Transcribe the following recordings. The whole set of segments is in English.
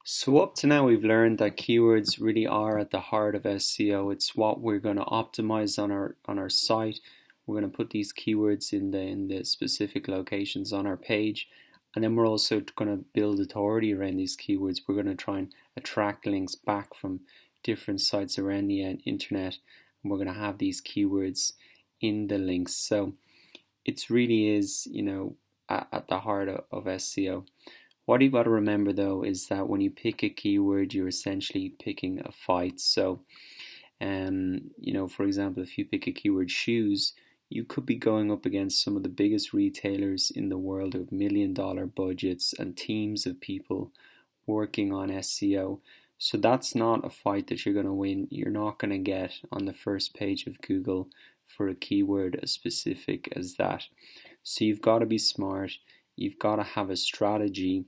So up to now we've learned that keywords really are at the heart of SEO. It's what we're going to optimize on our site. We're going to put these keywords in the specific locations on our page, and then we're also going to build authority around these keywords. We're going to try and attract links back from different sites around the internet, and we're going to have these keywords in the links. So it really is, at the heart of SEO. What you've got to remember though is that when you pick a keyword, you're essentially picking a fight. So, for example, if you pick a keyword shoes, you could be going up against some of the biggest retailers in the world with $1 million budgets and teams of people working on SEO. So that's not a fight that you're going to win. You're not going to get on the first page of Google for a keyword as specific as that. So you've got to be smart. You've got to have a strategy.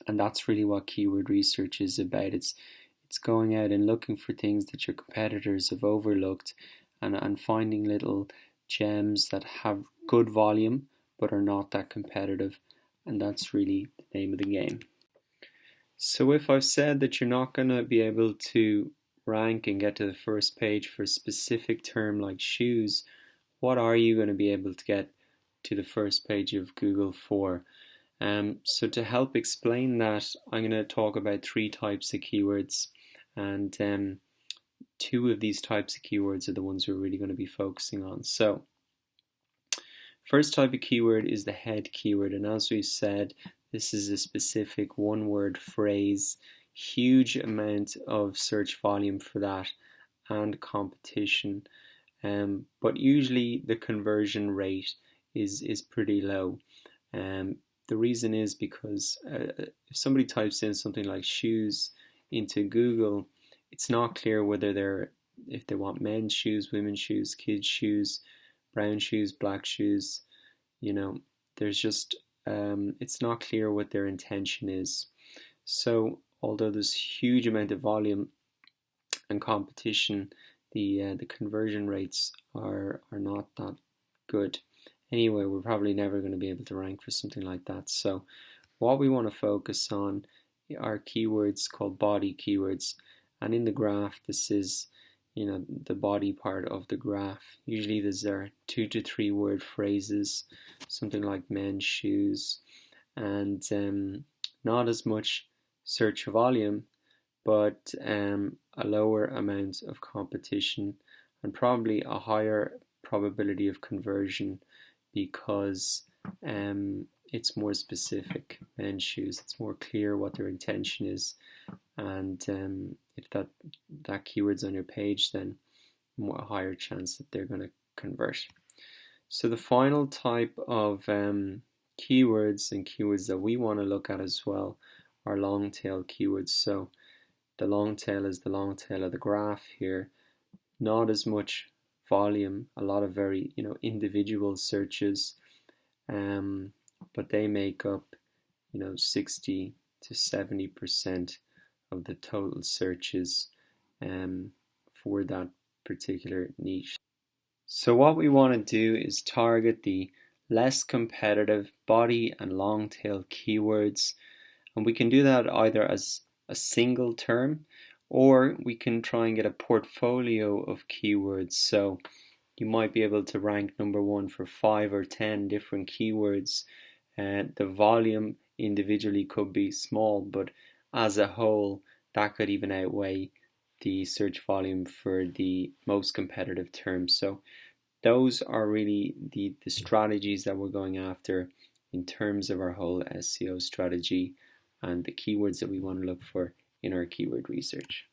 And that's really what keyword research is about. It's going out and looking for things that your competitors have overlooked and finding little gems that have good volume but are not that competitive. And that's really the name of the game. So if I've said that you're not going to be able to rank and get to the first page for a specific term like shoes, what are you going to be able to get to the first page of Google for? So to help explain that, I'm going to talk about 3 types of keywords, and 2 of these types of keywords are the ones we're really going to be focusing on. So first type of keyword is the head keyword, and as we said, this is a specific one-word phrase, huge amount of search volume for that and competition, but usually the conversion rate is pretty low. The reason is because if somebody types in something like shoes into Google, it's not clear whether if they want men's shoes, women's shoes, kids' shoes, brown shoes, black shoes. There's just it's not clear what their intention is. So although there's huge amount of volume and competition, the conversion rates are not that good. Anyway, we're probably never going to be able to rank for something like that. So what we want to focus on are keywords called body keywords. And in the graph, this is, the body part of the graph. Usually there are 2 to 3 word phrases, something like men's shoes, and not as much search volume, but a lower amount of competition and probably a higher probability of conversion, because it's more specific. Men's shoes, it's more clear what their intention is, and if that keyword's on your page, then a higher chance that they're going to convert. So the final type of keywords and keywords that we want to look at as well are long tail keywords. So the long tail is the long tail of the graph here. Not as much volume, a lot of very individual searches, but they make up 60 to 70% of the total searches for that particular niche. So what we want to do is target the less competitive body and long tail keywords, and we can do that either as a single term, or we can try and get a portfolio of keywords. So you might be able to rank number 1 for 5 or 10 different keywords. The volume individually could be small, but as a whole, that could even outweigh the search volume for the most competitive terms. So those are really the strategies that we're going after in terms of our whole SEO strategy and the keywords that we want to look for in our keyword research.